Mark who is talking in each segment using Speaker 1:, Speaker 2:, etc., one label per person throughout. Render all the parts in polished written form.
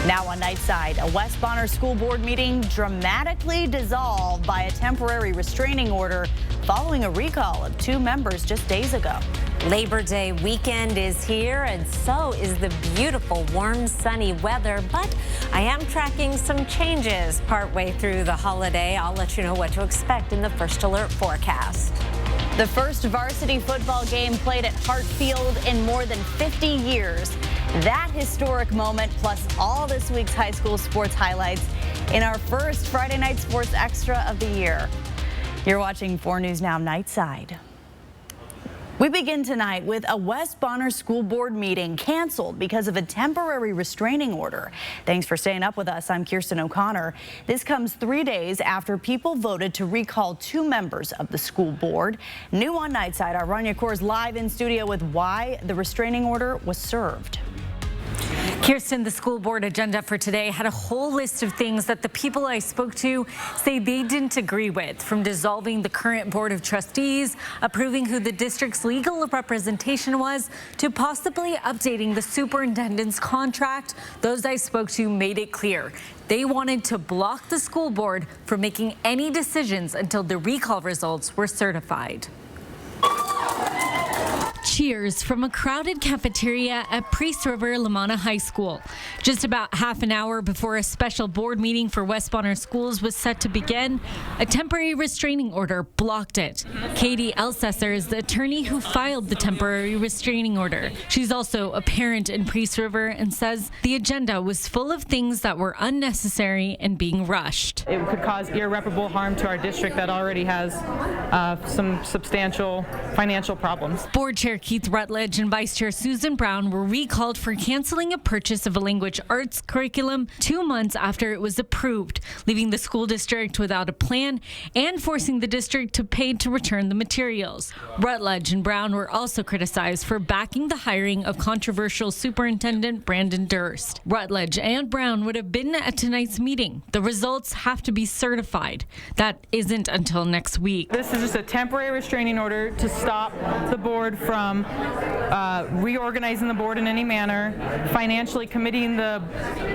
Speaker 1: Now on Nightside, a West Bonner School Board meeting dramatically dissolved by a temporary restraining order following a recall of 2 members just days ago.
Speaker 2: Labor Day weekend is here, and so is the beautiful, warm, sunny weather. But I am tracking some changes partway through the holiday. I'll let you know what to expect in the First Alert forecast.
Speaker 1: The first varsity football game played at Hart Field in more than 50 years. That historic moment, plus all this week's high school sports highlights in our first Friday Night Sports Extra of the year. You're watching 4 News Now Nightside. We begin tonight with a West Bonner School Board meeting canceled because of a temporary restraining order. Thanks for staying up with us. I'm Kirsten O'Connor. This comes 3 days after people voted to recall 2 members of the school board. New on Nightside, our Rania Kaur is live in studio with why the restraining order was served.
Speaker 3: Kirsten, the school board agenda for today had a whole list of things that the people I spoke to say they didn't agree with, from dissolving the current board of trustees, approving who the district's legal representation was, to possibly updating the superintendent's contract. Those I spoke to made it clear they wanted to block the school board from making any decisions until the recall results were certified. Cheers from a crowded cafeteria at Priest River Lamana High School. Just about half an hour before a special board meeting for West Bonner schools was set to begin, a temporary restraining order blocked it. Katie Elsesser is the attorney who filed the temporary restraining order. She's also a parent in Priest River and says the agenda was full of things that were unnecessary and being rushed.
Speaker 4: It could cause irreparable harm to our district that already has some substantial financial problems.
Speaker 3: Board Chair Keith Rutledge and Vice Chair Susan Brown were recalled for canceling a purchase of a language arts curriculum 2 months after it was approved, leaving the school district without a plan and forcing the district to pay to return the materials. Rutledge and Brown were also criticized for backing the hiring of controversial Superintendent Brandon Durst. Rutledge and Brown would have been at tonight's meeting. The results have to be certified. That isn't until next week.
Speaker 4: This is just a temporary restraining order to stop the board from reorganizing the board in any manner, financially committing the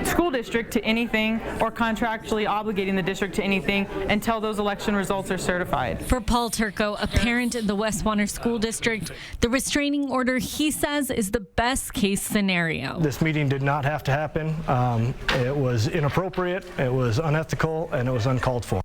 Speaker 4: school district to anything, or contractually obligating the district to anything until those election results are certified.
Speaker 3: For Paul Turco, a parent in the West Bonner School District, the restraining order, he says, is the best case scenario.
Speaker 5: This meeting did not have to happen. It was inappropriate, it was unethical, and it was uncalled for.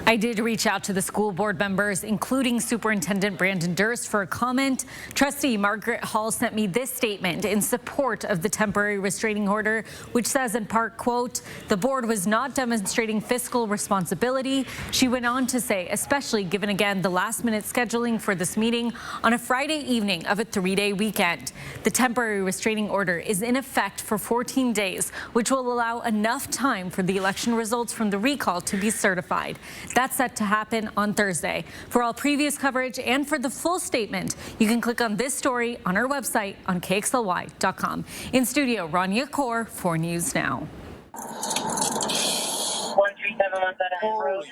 Speaker 3: I did reach out to the school board members, including Superintendent Brandon Durst, for a comment. Trustee Margaret Hall sent me this statement in support of the temporary restraining order, which says in part, quote, the board was not demonstrating fiscal responsibility. She went on to say, especially given again the last-minute scheduling for this meeting on a Friday evening of a 3-day weekend. The temporary restraining order is in effect for 14 days, which will allow enough time for the election results from the recall to be certified. That's set to happen on Thursday. For all previous coverage and for the full statement, you can click on this story on our website on KXLY.com. In studio, Rania Kaur, 4 News Now.
Speaker 6: 13717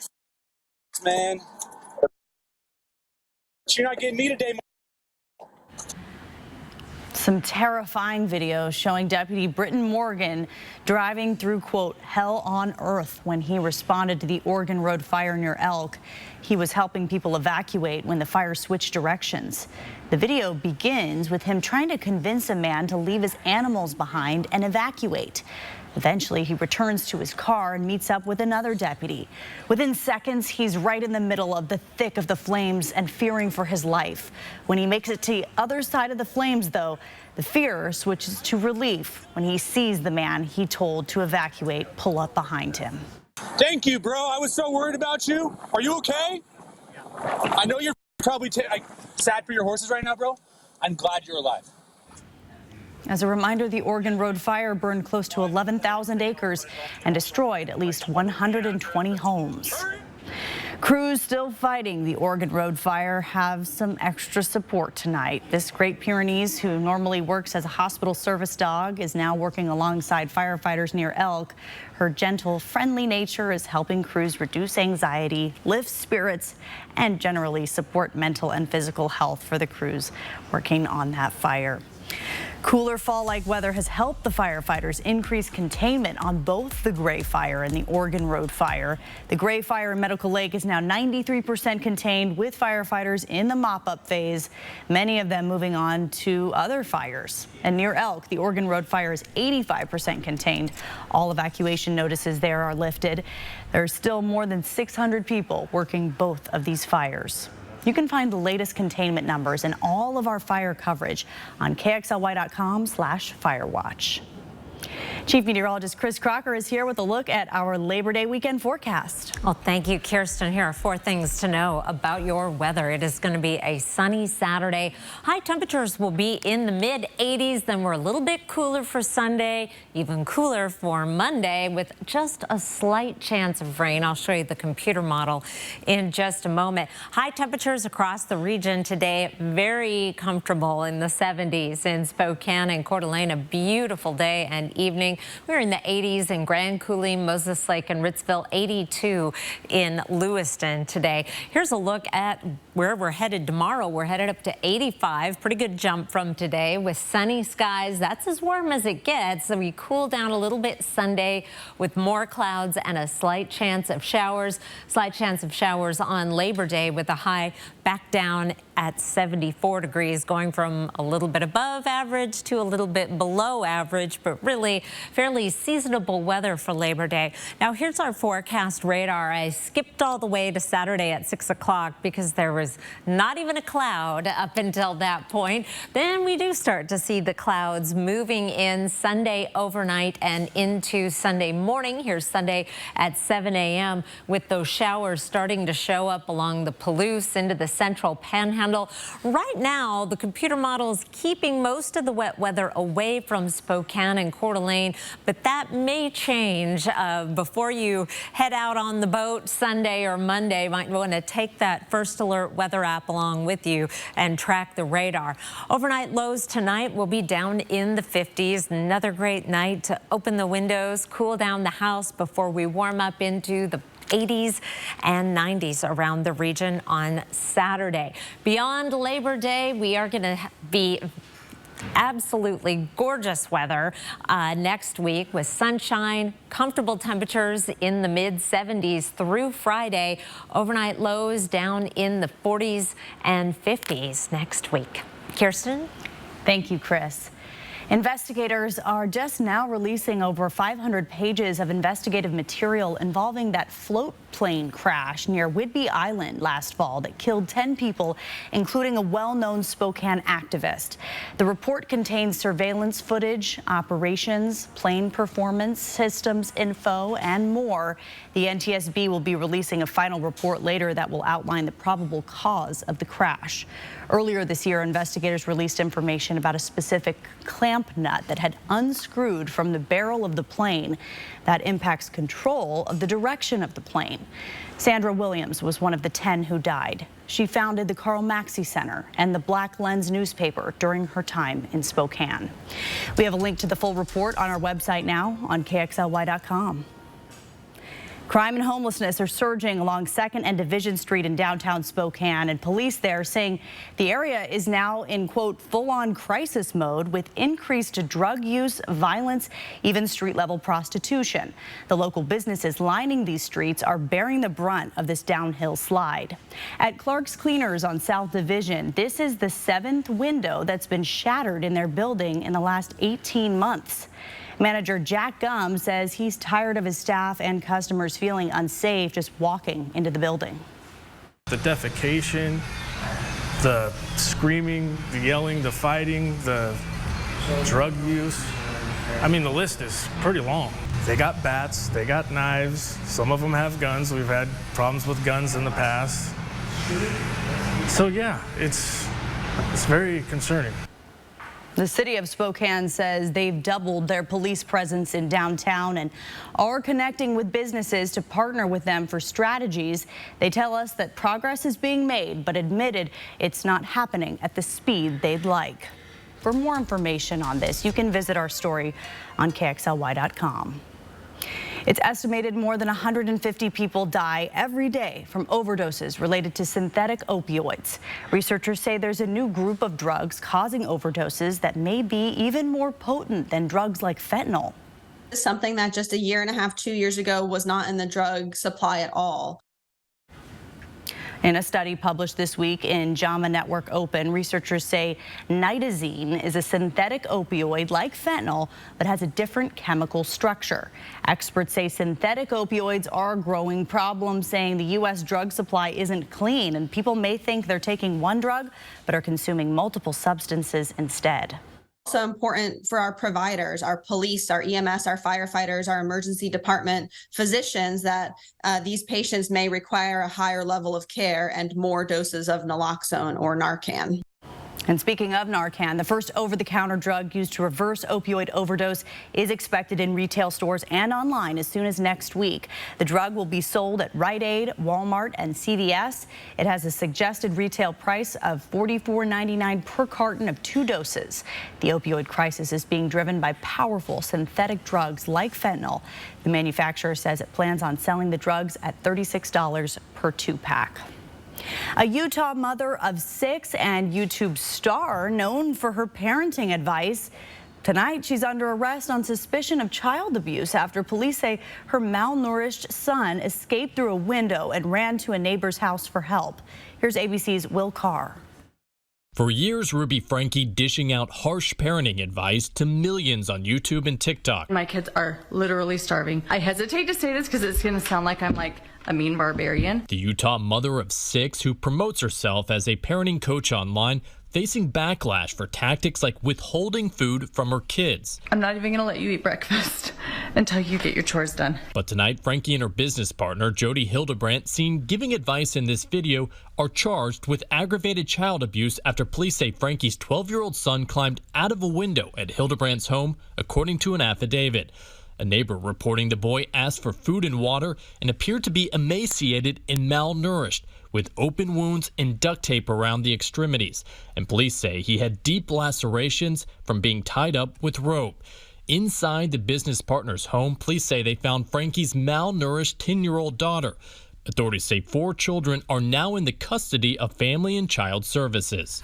Speaker 6: man. You're not getting me today.
Speaker 1: Some terrifying videos showing Deputy Britton Morgan driving through, quote, hell on earth when he responded to the Oregon Road fire near Elk. He was helping people evacuate when the fire switched directions. The video begins with him trying to convince a man to leave his animals behind and evacuate. Eventually, he returns to his car and meets up with another deputy. Within seconds, he's right in the middle of the thick of the flames and fearing for his life. When he makes it to the other side of the flames, though, the fear switches to relief when he sees the man he told to evacuate pull up behind him.
Speaker 6: Thank you, bro. I was so worried about you. Are you okay? I know you're probably sad for your horses right now, bro. I'm glad you're alive.
Speaker 1: As a reminder, the Oregon Road fire burned close to 11,000 acres and destroyed at least 120 homes. Crews still fighting the Oregon Road fire have some extra support tonight. This Great Pyrenees, who normally works as a hospital service dog, is now working alongside firefighters near Elk. Her gentle, friendly nature is helping crews reduce anxiety, lift spirits, and generally support mental and physical health for the crews working on that fire. Cooler fall-like weather has helped the firefighters increase containment on both the Gray Fire and the Oregon Road Fire. The Gray Fire in Medical Lake is now 93% contained, with firefighters in the mop-up phase, many of them moving on to other fires. And near Elk, the Oregon Road Fire is 85% contained. All evacuation notices there are lifted. There are still more than 600 people working both of these fires. You can find the latest containment numbers and all of our fire coverage on KXLY.com/firewatch. Chief Meteorologist Chris Crocker is here with a look at our Labor Day weekend forecast.
Speaker 2: Well, thank you, Kirsten. Here are 4 things to know about your weather. It is going to be a sunny Saturday. High temperatures will be in the mid-80s. Then we're a little bit cooler for Sunday, even cooler for Monday, with just a slight chance of rain. I'll show you the computer model in just a moment. High temperatures across the region today, very comfortable in the 70s in Spokane and Coeur d'Alene. A beautiful day and evening. We're in the 80s in Grand Coulee, Moses Lake, and Ritzville, 82 in Lewiston today. Here's a look at where we're headed tomorrow. We're headed up to 85, pretty good jump from today with sunny skies. That's as warm as it gets. So we cool down a little bit Sunday with more clouds and a slight chance of showers. Slight chance of showers on Labor Day with a high back down at 74 degrees, going from a little bit above average to a little bit below average, but really fairly seasonable weather for Labor Day. Now here's our forecast radar. I skipped all the way to Saturday at 6 o'clock because there was not even a cloud up until that point. Then we do start to see the clouds moving in Sunday overnight and into Sunday morning. Here's Sunday at 7 a.m. with those showers starting to show up along the Palouse into the central panhandle. Right now, the computer model is keeping most of the wet weather away from Spokane and Coeur d'Alene, but that may change before you head out on the boat Sunday or Monday. You might want to take that First Alert weather app along with you and track the radar. Overnight lows tonight will be down in the 50s. Another great night to open the windows, cool down the house before we warm up into the 80s and 90s around the region on Saturday. Beyond Labor Day, we are going to be absolutely gorgeous weather next week with sunshine, comfortable temperatures in the mid-70s through Friday. Overnight lows down in the 40s and 50s next week. Kirsten?
Speaker 1: Thank you, Chris. Investigators are just now releasing over 500 pages of investigative material involving that float plane crash near Whidbey Island last fall that killed 10 people, including a well-known Spokane activist. The report contains surveillance footage, operations, plane performance, systems info, and more. The NTSB will be releasing a final report later that will outline the probable cause of the crash. Earlier this year, investigators released information about a specific clamp nut that had unscrewed from the barrel of the plane that impacts control of the direction of the plane. Sandra Williams was one of the 10 who died. She founded the Carl Maxey Center and the Black Lens newspaper during her time in Spokane. We have a link to the full report on our website now on KXLY.com. Crime and homelessness are surging along 2nd and Division Street in downtown Spokane, and police there saying the area is now in, quote, full-on crisis mode with increased drug use, violence, even street-level prostitution. The local businesses lining these streets are bearing the brunt of this downhill slide. At Clark's Cleaners on South Division, this is the 7th window that's been shattered in their building in the last 18 months. Manager Jack Gum says he's tired of his staff and customers feeling unsafe just walking into the building.
Speaker 7: The defecation, the screaming, the yelling, the fighting, the drug use. I mean, the list is pretty long. They got bats, they got knives, some of them have guns. We've had problems with guns in the past. So yeah, it's very concerning.
Speaker 1: The city of Spokane says they've doubled their police presence in downtown and are connecting with businesses to partner with them for strategies. They tell us that progress is being made, but admitted it's not happening at the speed they'd like. For more information on this, you can visit our story on KXLY.com. It's estimated more than 150 people die every day from overdoses related to synthetic opioids. Researchers say there's a new group of drugs causing overdoses that may be even more potent than drugs like fentanyl.
Speaker 8: Something that just a year and a half, 2 years ago was not in the drug supply at all.
Speaker 1: In a study published this week in JAMA Network Open, researchers say nitazene is a synthetic opioid like fentanyl, but has a different chemical structure. Experts say synthetic opioids are a growing problem, saying the U.S. drug supply isn't clean, and people may think they're taking one drug, but are consuming multiple substances instead.
Speaker 8: Also important for our providers, our police, our EMS, our firefighters, our emergency department physicians, that these patients may require a higher level of care and more doses of naloxone or Narcan.
Speaker 1: And speaking of Narcan, the first over-the-counter drug used to reverse opioid overdose is expected in retail stores and online as soon as next week. The drug will be sold at Rite Aid, Walmart, and CVS. It has a suggested retail price of $44.99 per carton of 2 doses. The opioid crisis is being driven by powerful synthetic drugs like fentanyl. The manufacturer says it plans on selling the drugs at $36 per 2-pack. A Utah mother of 6 and YouTube star known for her parenting advice. Tonight, she's under arrest on suspicion of child abuse after police say her malnourished son escaped through a window and ran to a neighbor's house for help. Here's ABC's Will Carr.
Speaker 9: For years, Ruby Franke dishing out harsh parenting advice to millions on YouTube and TikTok.
Speaker 10: My kids are literally starving. I hesitate to say this because it's going to sound like I'm like a mean barbarian.
Speaker 9: The Utah mother of 6 who promotes herself as a parenting coach online, facing backlash for tactics like withholding food from her kids.
Speaker 10: I'm not even going to let you eat breakfast until you get your chores done.
Speaker 9: But tonight, Franke and her business partner, Jody Hildebrandt, seen giving advice in this video, are charged with aggravated child abuse after police say Franke's 12-year-old son climbed out of a window at Hildebrandt's home, according to an affidavit. A neighbor reporting the boy asked for food and water and appeared to be emaciated and malnourished, with open wounds and duct tape around the extremities. And police say he had deep lacerations from being tied up with rope. Inside the business partner's home, police say they found Franke's malnourished 10-year-old daughter. Authorities say 4 children are now in the custody of Family and Child Services.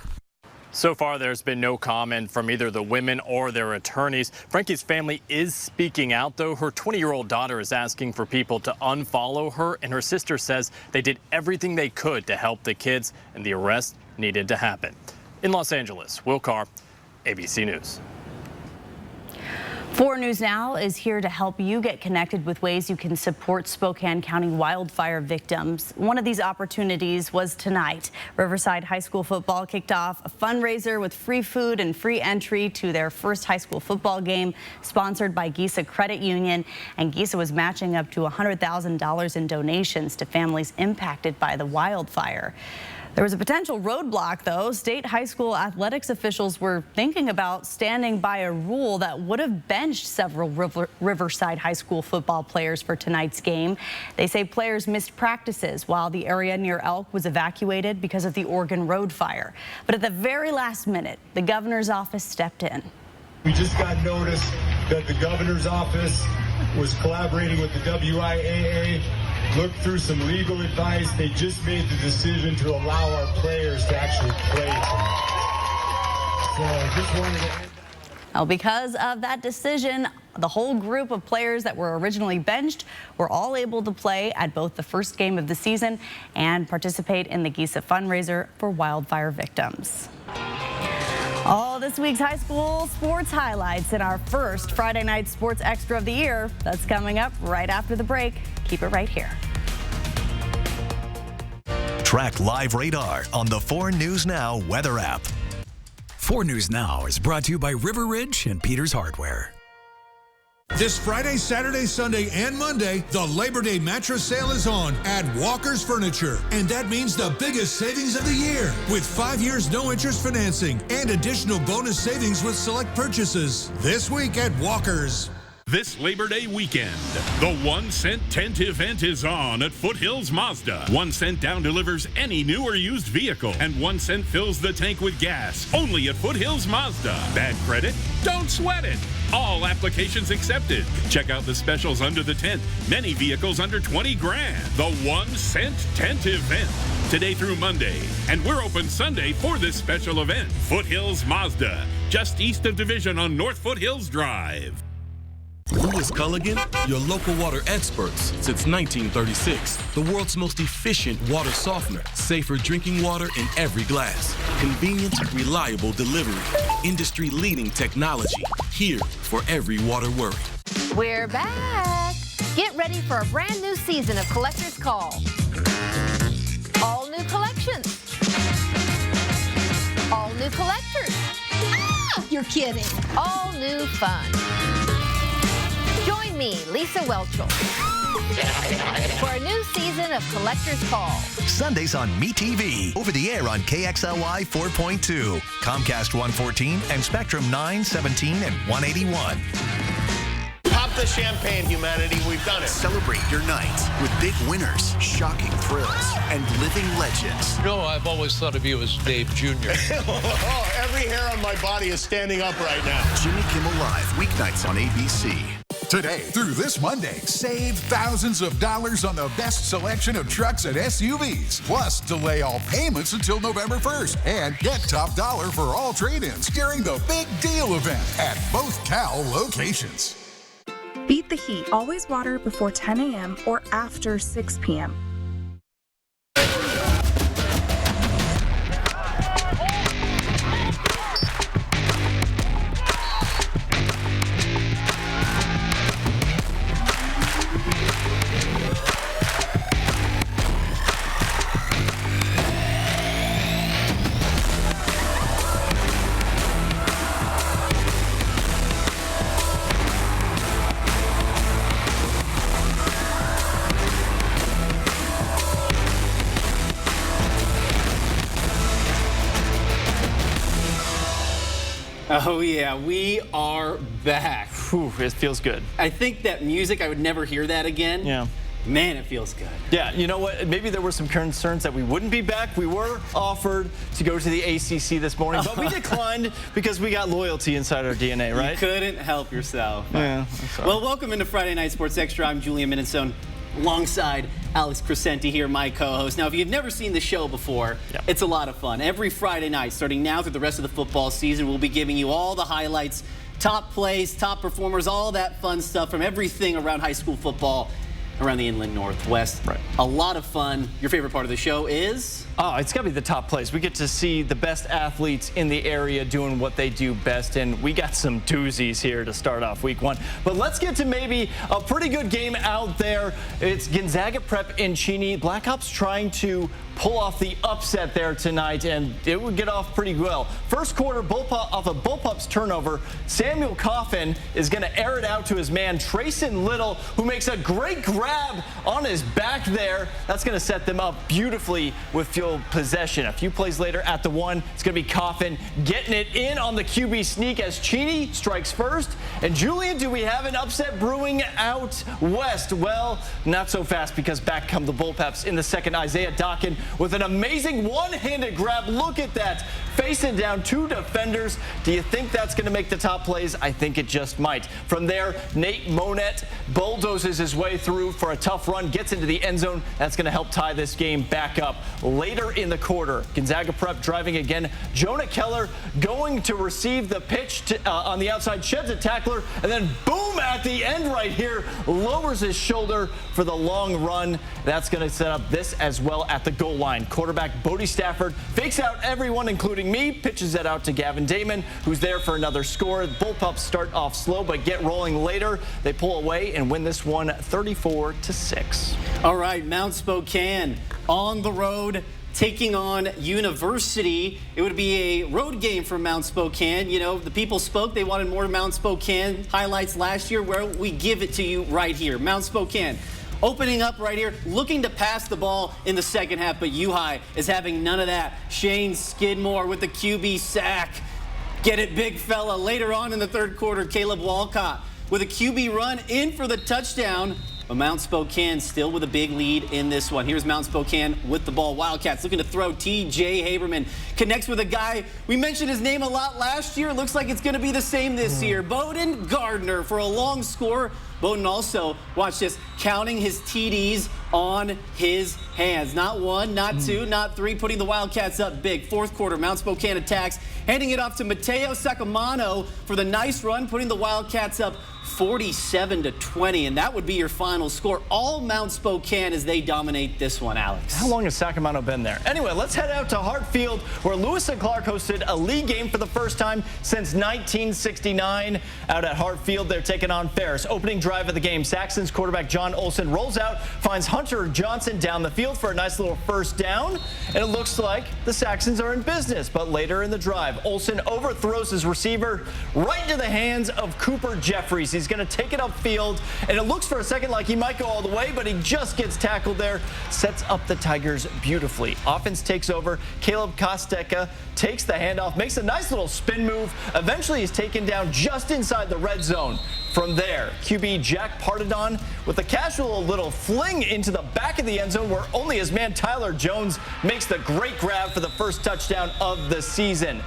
Speaker 11: So far, there's been no comment from either the women or their attorneys. Franke's family is speaking out, though. Her 20-year-old daughter is asking for people to unfollow her, and her sister says they did everything they could to help the kids, and the arrest needed to happen. In Los Angeles, Will Carr, ABC News.
Speaker 1: 4 News Now is here to help you get connected with ways you can support Spokane County wildfire victims. One of these opportunities was tonight. Riverside High School football kicked off a fundraiser with free food and free entry to their first high school football game, sponsored by GISA Credit Union. And GISA was matching up to $100,000 in donations to families impacted by the wildfire. There was a potential roadblock, though. State high school athletics officials were thinking about standing by a rule that would have benched several Riverside High School football players for tonight's game. They say players missed practices while the area near Elk was evacuated because of the Oregon Road fire. But at the very last minute, the governor's office stepped in.
Speaker 12: We just got notice that the governor's office was collaborating with the WIAA, looked through some legal advice. They just made the decision to allow our players to actually play tonight. So I just wanted to...
Speaker 1: Well, because of that decision, the whole group of players that were originally benched were all able to play at both the first game of the season and participate in the GISA fundraiser for wildfire victims. All this week's high school sports highlights in our first Friday Night Sports Extra of the year. That's coming up right after the break. Keep it right here.
Speaker 13: Track live radar on the 4 News Now weather app.
Speaker 14: 4 News Now is brought to you by River Ridge and Peters Hardware.
Speaker 15: This Friday, Saturday, Sunday, and Monday, the Labor Day mattress sale is on at Walker's Furniture. And that means the biggest savings of the year with 5 years no interest financing and additional bonus savings with select purchases. This week at Walker's.
Speaker 16: This Labor Day weekend, the 1 cent tent event is on at Foothills Mazda. 1 cent down delivers any new or used vehicle, and 1 cent fills the tank with gas. Only at Foothills Mazda. Bad credit? Don't sweat it. All applications accepted. Check out the specials under the tent. Many vehicles under 20 grand. The 1 cent tent event. Today through Monday. And we're open Sunday for this special event. Foothills Mazda, just east of Division on North Foothills Drive.
Speaker 17: Who is Culligan? Your local water experts since 1936. The world's most efficient water softener. Safer drinking water in every glass. Convenient, reliable delivery. Industry-leading technology. Here for every water worry.
Speaker 18: We're back. Get ready for a brand new season of Collector's Call. All new collections. All new collectors. Ah, you're kidding. All new fun. Join me, Lisa Welchel, for a new season of Collector's Call.
Speaker 13: Sundays on MeTV. Over the air on KXLY 4.2, Comcast 114, and Spectrum 9, 17, and 181.
Speaker 19: Pop the champagne, humanity. We've done it.
Speaker 13: Celebrate your night with big winners, shocking thrills, and living legends.
Speaker 20: No, I've always thought of you as Dave Jr.
Speaker 19: Every hair on my body is standing up right now.
Speaker 13: Jimmy Kimmel Live, weeknights on ABC.
Speaker 21: Today through this Monday, save thousands of dollars on the best selection of trucks and SUVs. Plus, delay all payments until November 1st. And get top dollar for all trade-ins during the Big Deal event at both Cal locations.
Speaker 22: Beat the heat. Always water before 10 a.m. or after 6 p.m.
Speaker 23: Oh yeah, we are back.
Speaker 11: Whew, it feels good.
Speaker 23: I think that music, I would never hear that again.
Speaker 11: Yeah.
Speaker 23: Man, it feels good.
Speaker 11: Yeah, you know what? Maybe there were some concerns that we wouldn't be back. We were offered to go to the ACC this morning, but we declined because we got loyalty inside our DNA, right?
Speaker 23: You couldn't help yourself.
Speaker 11: Yeah.
Speaker 23: Well, welcome into Friday Night Sports Extra. I'm Julian Minnesone, alongside Alex Crescenti here, my co-host. Now, if you've never seen the show before, it's a lot of fun. Every Friday night, starting now through the rest of the football season, we'll be giving you all the highlights, top plays, top performers, all that fun stuff from everything around high school football around the Inland Northwest.
Speaker 11: Right.
Speaker 23: A lot of fun. Your favorite part of the show is?
Speaker 11: Oh, it's got to be the top plays. We get to see the best athletes in the area doing what they do best, and we got some doozies here to start off week one. But let's get to maybe a pretty good game out there. It's Gonzaga Prep in Cheney. Blackhawks trying to pull off the upset there tonight, and it would get off pretty well. First quarter, off a Bullpup's turnover, Samuel Coffin is going to air it out to his man, Trayson Little, who makes a great grab on his back there. That's going to set them up beautifully with field possession. A few plays later at the one, it's going to be Coffin getting it in on the QB sneak as Cheney strikes first. And Julian, do we have an upset brewing out west? Well, not so fast, because back come the Bullpups in the second. Isaiah Dockin with an amazing one-handed grab. Look at that, facing down two defenders. Do you think that's going to make the top plays? I think it just might. From there, Nate Monette bulldozes his way through for a tough run, gets into the end zone. That's going to help tie this game back up. Later in the quarter, Gonzaga Prep driving again. Jonah Keller going to receive the pitch on the outside, sheds a tackler, and then boom, at the end right here, lowers his shoulder for the long run. That's going to set up this as well at the goal line. Quarterback Bodie Stafford fakes out everyone, including me, pitches it out to Gavin Damon, who's there for another score. The Bullpups start off slow, but get rolling later. They pull away and win this one 34-6.
Speaker 23: All right, Mount Spokane on the road, taking on University. It would be a road game for Mount Spokane. You know, the people spoke. They wanted more Mount Spokane highlights last year. Well, we give it to you right here. Mount Spokane opening up right here, looking to pass the ball in the second half, but U-High is having none of that. Shane Skidmore with the QB sack. Get it, big fella. Later on in the third quarter, Caleb Walcott with a QB run in for the touchdown. but Mount Spokane still with a big lead in this one. Here's Mount Spokane with the ball. Wildcats looking to throw. T.J. Haberman connects with a guy. We mentioned his name a lot last year. Looks like it's going to be the same this year. Bowden Gardner for a long score. Bowden also, watch this, counting his TDs on his hands. Not one, not two, not three, putting the Wildcats up big. Fourth quarter, Mount Spokane attacks, handing it off to Mateo Sacamano for the nice run, putting the Wildcats up 47-20, and that would be your final score. All Mount Spokane as they dominate this one, Alex.
Speaker 3: How long has Sacramento been there? Anyway, let's head out to Hartfield, where Lewis and Clark hosted a league game for the first time since 1969. Out at Hartfield, they're taking on Ferris. Opening drive of the game, Saxon's quarterback John Olson rolls out, finds Hunter Johnson down the field for a nice little first down, and it looks like the Saxons are in business. But later in the drive, Olson overthrows his receiver right into the hands of Cooper Jeffries. He's going to take it upfield, and it looks for a second like he might go all the way, but he just gets tackled there. Sets up the Tigers beautifully. Offense takes over. Caleb Kosteka takes the handoff, makes a nice little spin move. Eventually he's taken down just inside the red zone. From there, QB Jack Partidon with a casual little fling into the back of the end zone, where only his man Tyler Jones makes the great grab for the first touchdown of the season.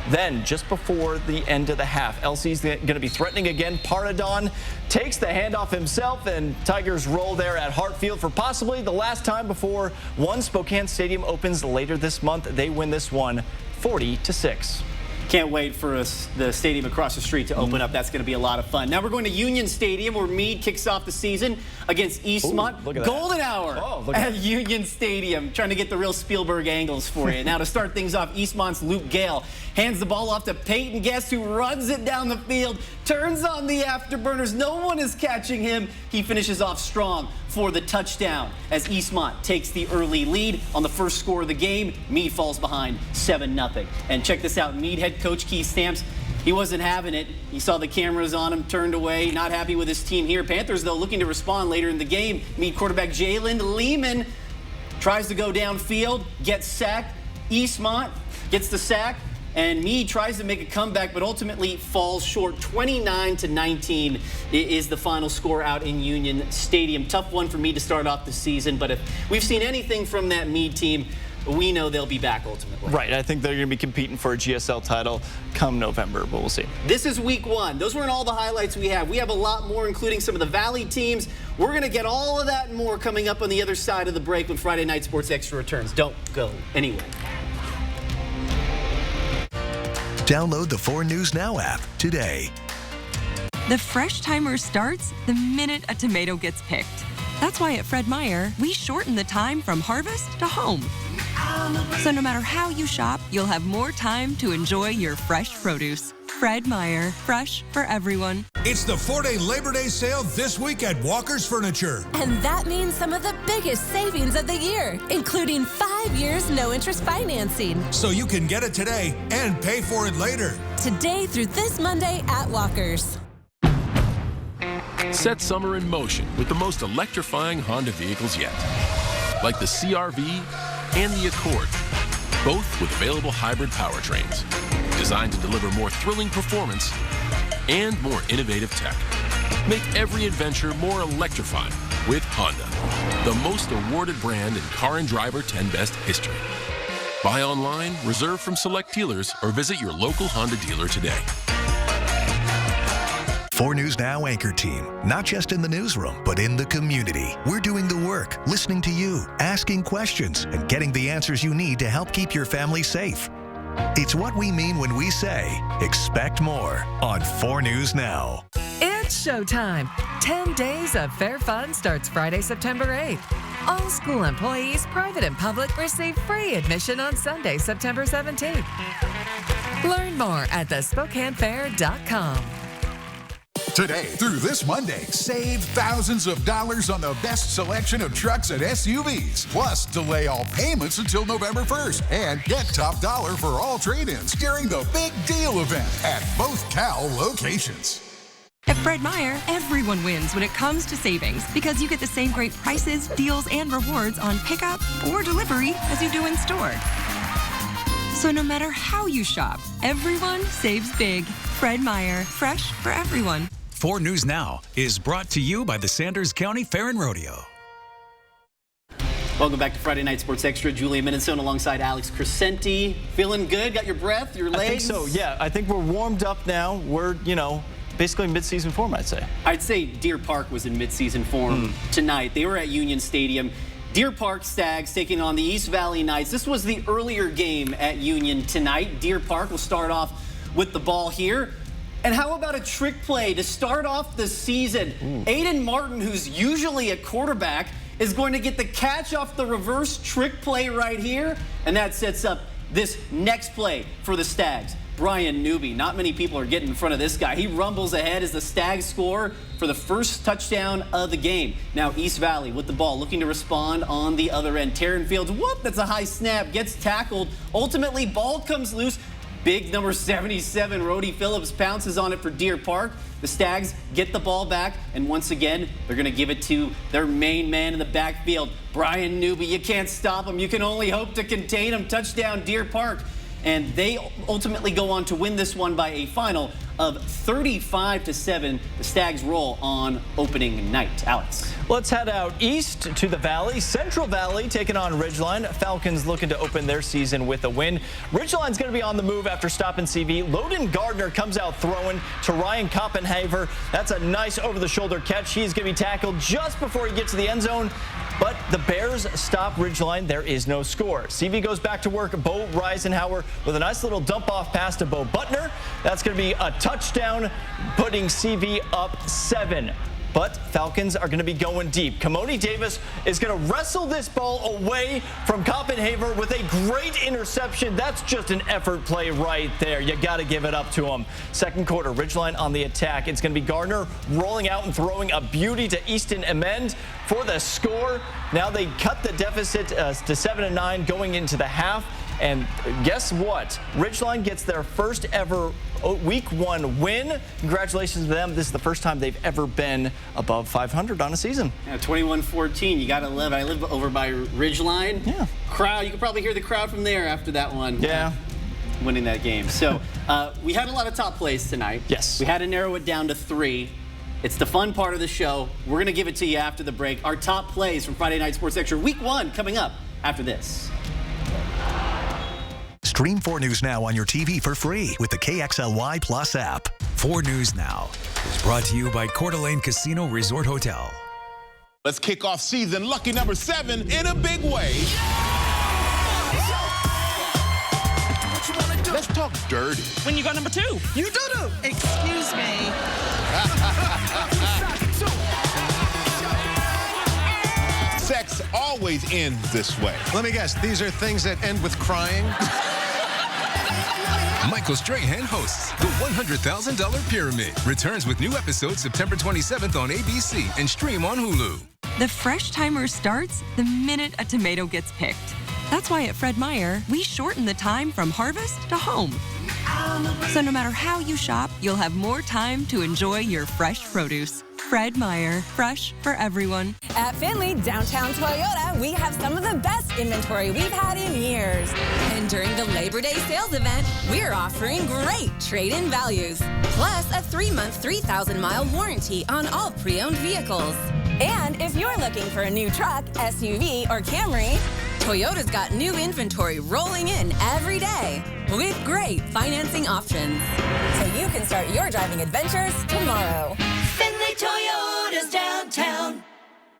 Speaker 3: Then, just before the end of the half, LC's going to be threatening again. Partidon takes the handoff himself, and Tigers roll there at Hartfield for possibly the last time before One Spokane Stadium opens later this month. They win this one 40-6.
Speaker 23: Can't wait for the stadium across the street to open up. That's going to be a lot of fun. Now we're going to Union Stadium, where Meade kicks off the season against Eastmont.
Speaker 3: Look at
Speaker 23: Golden
Speaker 3: that.
Speaker 23: hour
Speaker 3: Look at
Speaker 23: at Union Stadium. Trying to get the real Spielberg angles for you. Now to start things off, Eastmont's Luke Gale hands the ball off to Peyton Guest, who runs it down the field, turns on the afterburners. No one is catching him. He finishes off strong for the touchdown as Eastmont takes the early lead on the first score of the game. Meade falls behind 7-0. And check this out, Meade head coach Keith Stamps, he wasn't having it. He saw the cameras on him, turned away, not happy with his team here. Panthers, though, looking to respond later in the game. Meade quarterback Jalen Lehman tries to go downfield, gets sacked. Eastmont gets the sack, and Meade tries to make a comeback, but ultimately falls short. 29-19 is the final score out in Union Stadium. Tough one for Meade to start off the season, but if we've seen anything from that Meade team, we know they'll be back ultimately.
Speaker 3: Right, I think they're going to be competing for a GSL title come November, but we'll see.
Speaker 23: This is week one. Those weren't all the highlights we have. We have a lot more, including some of the Valley teams. We're going to get all of that and more coming up on the other side of the break when Friday Night Sports Extra returns. Don't go anywhere.
Speaker 13: Download the 4 News Now app today.
Speaker 4: The fresh timer starts the minute a tomato gets picked. That's why at Fred Meyer, we shorten the time from harvest to home. So no matter how you shop, you'll have more time to enjoy your fresh produce. Fred Meyer, fresh for everyone.
Speaker 15: It's the 4-day Labor Day sale this week at Walker's Furniture.
Speaker 5: And that means some of the biggest savings of the year, including 5 years no-interest financing.
Speaker 15: So you can get it today and pay for it later.
Speaker 5: Today through this Monday at Walker's.
Speaker 17: Set summer in motion with the most electrifying Honda vehicles yet. Like the CR-V and the Accord, both with available hybrid powertrains, designed to deliver more thrilling performance and more innovative tech. Make every adventure more electrifying with Honda, the most awarded brand in Car and Driver 10 Best history. Buy online, reserve from select dealers, or visit your local Honda dealer today.
Speaker 13: 4 News Now anchor team, not just in the newsroom, but in the community. We're doing the work, listening to you, asking questions, and getting the answers you need to help keep your family safe. It's what we mean when we say, expect more on 4 News Now.
Speaker 24: It's showtime. 10 days of fair fun starts Friday, September 8th. All school employees, private and public, receive free admission on Sunday, September 17th. Learn more at thespokanefair.com.
Speaker 21: Today through this Monday, save thousands of dollars on the best selection of trucks and SUVs. Plus, delay all payments until November 1st and get top dollar for all trade-ins during the Big Deal event at both Cal locations.
Speaker 4: At Fred Meyer, everyone wins when it comes to savings because you get the same great prices, deals, and rewards on pickup or delivery as you do in store. So no matter how you shop, everyone saves big. Fred Meyer, fresh for everyone.
Speaker 14: 4 News Now is brought to you by the Sanders County Fair and Rodeo.
Speaker 23: Welcome back to Friday Night Sports Extra. Julia Minnesota alongside Alex Crescenti. Feeling good? Got your breath, your legs?
Speaker 3: I think so, yeah. I think we're warmed up now. We're, basically mid-season form, I'd say.
Speaker 23: I'd say Deer Park was in mid-season form tonight. They were at Union Stadium. Deer Park Stags taking on the East Valley Knights. This was the earlier game at Union tonight. Deer Park will start off with the ball here. And how about a trick play to start off the season? Aiden Martin, who's usually a quarterback, is going to get the catch off the reverse trick play right here. And that sets up this next play for the Stags. Brian Newby. Not many people are getting in front of this guy. He rumbles ahead as the Stags score for the first touchdown of the game. Now East Valley with the ball, looking to respond on the other end. Taryn Fields, whoop, that's a high snap, gets tackled. Ultimately, ball comes loose. Big number 77, Rhodey Phillips, pounces on it for Deer Park. The Stags get the ball back, and once again, they're going to give it to their main man in the backfield, Brian Newby. You can't stop him. You can only hope to contain him. Touchdown, Deer Park. And they ultimately go on to win this one by a final of 35-7. The Stags roll on opening night. Alex.
Speaker 3: Let's head out east to the Valley. Central Valley taking on Ridgeline. Falcons looking to open their season with a win. Ridgeline's going to be on the move after stopping CV. Loden Gardner comes out throwing to Ryan Koppenhaver. That's a nice over-the-shoulder catch. He's going to be tackled just before he gets to the end zone. But the Bears stop Ridgeline. There is no score. CV goes back to work. Bo Reisenhauer with a nice little dump-off pass to Bo Butner. That's going to be a touchdown, putting CV up 7. But Falcons are going to be going deep. Kamoni Davis is going to wrestle this ball away from Koppenhaver with a great interception. That's just an effort play right there. You got to give it up to him. Second quarter, Ridgeline on the attack. It's going to be Gardner rolling out and throwing a beauty to Easton Amend for the score. Now they cut the deficit to 7-9 going into the half. And guess what? Ridgeline gets their first ever Week 1 win. Congratulations to them. This is the first time they've ever been above 500 on a season.
Speaker 23: Yeah, 21-14. You got to live. I live over by Ridgeline.
Speaker 3: Yeah.
Speaker 23: Crowd. You can probably hear the crowd from there after that one.
Speaker 3: Yeah.
Speaker 23: Winning that game. So we had a lot of top plays tonight.
Speaker 3: Yes.
Speaker 23: We had to narrow it down to 3. It's the fun part of the show. We're going to give it to you after the break. Our top plays from Friday Night Sports Extra Week 1 coming up after this.
Speaker 13: Stream 4 News Now on your TV for free with the KXLY Plus app.
Speaker 14: 4 News Now is brought to you by Coeur d'Alene Casino Resort Hotel.
Speaker 19: Let's kick off season lucky number 7 in a big way. Let's talk dirty.
Speaker 2: When you got number 2. You do. Excuse me.
Speaker 19: Sex always ends this way.
Speaker 6: Let me guess, these are things that end with crying?
Speaker 7: Michael Strahan hosts The $100,000 Pyramid. Returns with new episodes September 27th on ABC and stream on Hulu.
Speaker 4: The fresh timer starts the minute a tomato gets picked. That's why at Fred Meyer, we shorten the time from harvest to home. So no matter how you shop, you'll have more time to enjoy your fresh produce. Fred Meyer, fresh for everyone.
Speaker 8: At Finley Downtown Toyota, we have some of the best inventory we've had in years. And during the Labor Day sales event, we're offering great trade-in values. Plus a 3-month, 3,000-mile warranty on all pre-owned vehicles. And if you're looking for a new truck, SUV, or Camry, Toyota's got new inventory rolling in every day with great financing options. So you can start your driving adventures tomorrow.
Speaker 25: Finley Toyota's downtown.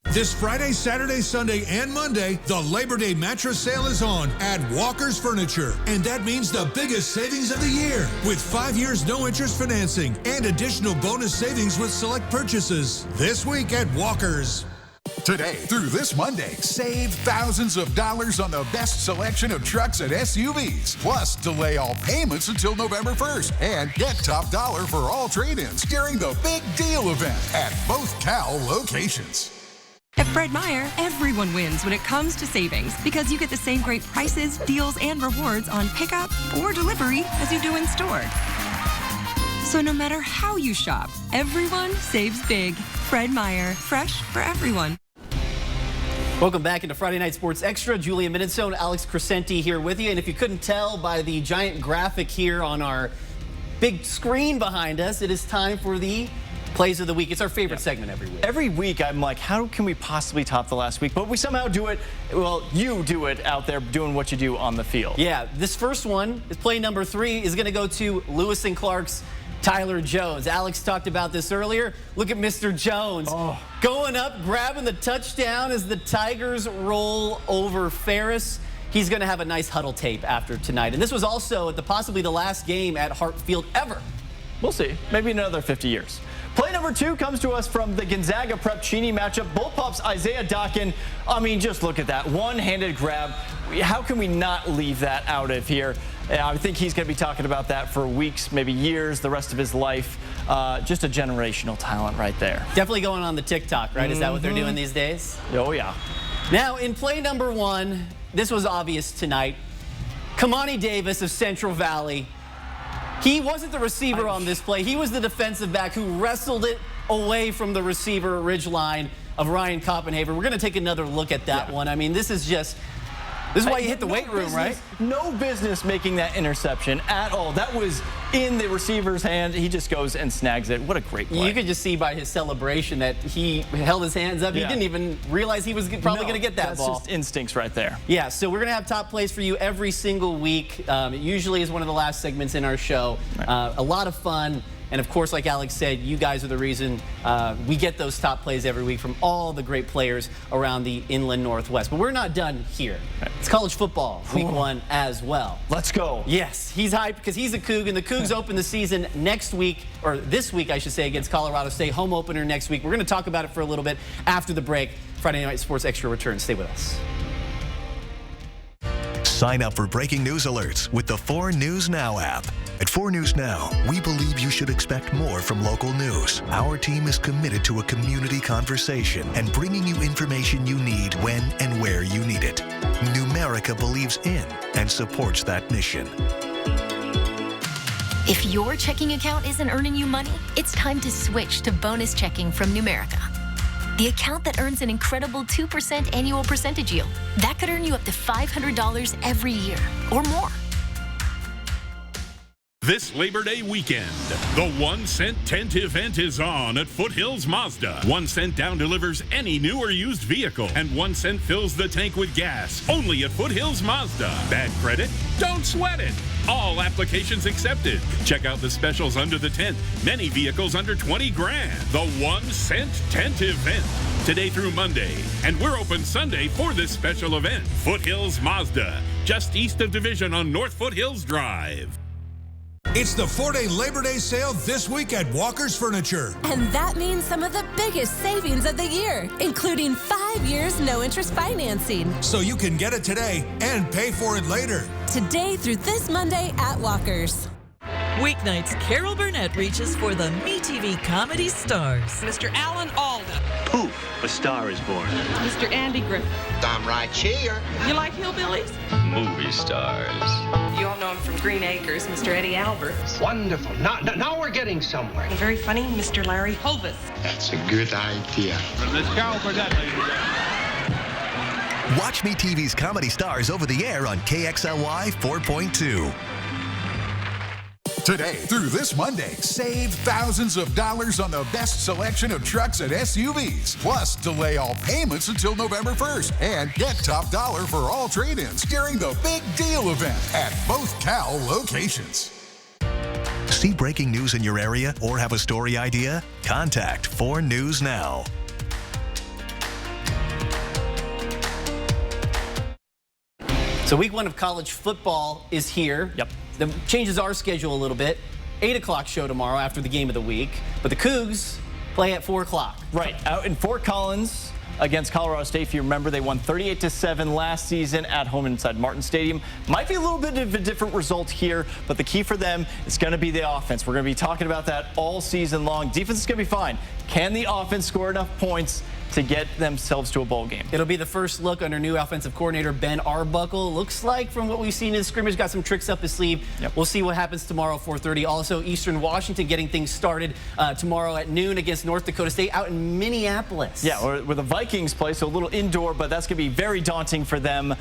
Speaker 15: This Friday, Saturday, Sunday, and Monday, the Labor Day mattress sale is on at Walker's Furniture. And that means the biggest savings of the year with 5 years no interest financing and additional bonus savings with select purchases. This week at Walker's.
Speaker 21: Today through this Monday, save thousands of dollars on the best selection of trucks and SUVs. Plus, delay all payments until November 1st. And get top dollar for all trade-ins during the Big Deal event at both Cal locations.
Speaker 4: At Fred Meyer, everyone wins when it comes to savings because you get the same great prices, deals, and rewards on pickup or delivery as you do in store. So no matter how you shop, everyone saves big. Fred Meyer, fresh for everyone.
Speaker 23: Welcome back into Friday Night Sports Extra. Julia Minnesota, Alex Crescenti here with you. And if you couldn't tell by the giant graphic here on our big screen behind us, it is time for the Plays of the week. It's our favorite segment every week.
Speaker 3: Every week, I'm like, how can we possibly top the last week? But we somehow do it. Well, you do it out there doing what you do on the field.
Speaker 23: Yeah, this first one, is play number 3, is going to go to Lewis and Clark's Tyler Jones. Alex talked about this earlier. Look at Mr. Jones going up, grabbing the touchdown as the Tigers roll over Ferris. He's going to have a nice huddle tape after tonight. And this was also at possibly the last game at Hart Field ever.
Speaker 3: We'll see. Maybe another 50 years. Play number 2 comes to us from the Gonzaga Prep Cheney matchup. Bullpups Isaiah Dockin. I mean, just look at that one-handed grab. How can we not leave that out of here? I think he's going to be talking about that for weeks, maybe years, the rest of his life. Just a generational talent right there.
Speaker 23: Definitely going on the TikTok, right? Is that what they're doing these days?
Speaker 3: Oh, yeah.
Speaker 23: Now, in play number 1, this was obvious tonight. Kamani Davis of Central Valley. He wasn't the receiver on this play. He was the defensive back who wrestled it away from the receiver ridge line of Ryan Koppenhaver. We're going to take another look at that one. I mean, this is why you hit the weight room, right?
Speaker 3: No business making that interception at all. That was in the receiver's hand. He just goes and snags it. What a great play.
Speaker 23: You could just see by his celebration that he held his hands up. He didn't even realize he was probably going to get that ball.
Speaker 3: That's just instincts right there.
Speaker 23: Yeah, so we're going to have top plays for you every single week. It usually is one of the last segments in our show. A lot of fun. And, of course, like Alex said, you guys are the reason we get those top plays every week from all the great players around the Inland Northwest. But we're not done here. It's college football week 1 as well.
Speaker 3: Let's go.
Speaker 23: Yes, he's hyped because he's a Coug, and the Cougs open the season next week, or this week, I should say, against Colorado State. Home opener next week. We're going to talk about it for a little bit after the break. Friday Night Sports Extra returns. Stay with us.
Speaker 13: Sign up for breaking news alerts with the 4 News Now app. At 4 News Now, we believe you should expect more from local news. Our team is committed to a community conversation and bringing you information you need when and where you need it. Numerica believes in and supports that mission.
Speaker 1: If your checking account isn't earning you money, it's time to switch to bonus checking from Numerica. The account that earns an incredible 2% annual percentage yield. That could earn you up to $500 every year or more.
Speaker 9: This Labor Day weekend, the 1 cent tent event is on at Foothills Mazda. 1 cent down delivers any new or used vehicle, and 1 cent fills the tank with gas. Only at Foothills Mazda. Bad credit? Don't sweat it. All applications accepted. Check out the specials under the tent. Many vehicles under 20 grand. The 1 cent tent event. Today through Monday. And we're open Sunday for this special event. Foothills Mazda. Just east of Division on North Foothills Drive.
Speaker 15: It's the 4-day Labor Day sale this week at Walker's Furniture.
Speaker 5: And that means some of the biggest savings of the year, including 5 years no-interest financing.
Speaker 15: So you can get it today and pay for it later.
Speaker 5: Today through this Monday at Walker's.
Speaker 10: Weeknights, Carol Burnett reaches for the MeTV comedy stars.
Speaker 2: Mr. Alan Alda.
Speaker 12: Poof, a star is born.
Speaker 2: Mr. Andy Griffith.
Speaker 12: I'm right here.
Speaker 2: You like hillbillies?
Speaker 12: Movie stars.
Speaker 2: You all know him from Green Acres, Mr. Eddie Albert.
Speaker 12: Wonderful. Now we're getting somewhere.
Speaker 2: And very funny, Mr. Larry Hovis.
Speaker 12: That's a good idea.
Speaker 20: Let's go for that, ladies and gentlemen.
Speaker 13: Watch MeTV's comedy stars over the air on KXLY 4.2.
Speaker 21: Today through this Monday, save thousands of dollars on the best selection of trucks and SUVs. Plus, delay all payments until November 1st and get top dollar for all trade-ins during the Big Deal event at both Cal locations.
Speaker 13: See breaking news in your area or have a story idea? Contact 4 News Now.
Speaker 23: So week 1 of college football is here.
Speaker 3: Yep.
Speaker 23: That changes our schedule a little bit. 8 o'clock show tomorrow after the game of the week. But the Cougs play at 4 o'clock.
Speaker 3: Right, out in Fort Collins against Colorado State. If you remember, they won 38-7 last season at home inside Martin Stadium. Might be a little bit of a different result here, but the key for them is going to be the offense. We're going to be talking about that all season long. Defense is going to be fine. Can the offense score enough points to get themselves to a bowl game.
Speaker 23: It'll be the first look under new offensive coordinator Ben Arbuckle. Looks like from what we've seen in the scrimmage, got some tricks up his sleeve.
Speaker 3: Yep.
Speaker 23: We'll see what happens tomorrow, 4:30. Also, Eastern Washington getting things started tomorrow at noon against North Dakota State out in Minneapolis.
Speaker 3: Yeah, where the Vikings play, so a little indoor, but that's going to be very daunting for them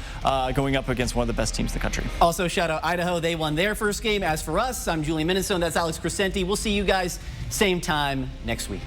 Speaker 3: going up against one of the best teams in the country.
Speaker 23: Also, shout out Idaho. They won their first game. As for us, I'm Julian Minnesota. That's Alex Crescenti. We'll see you guys same time next week.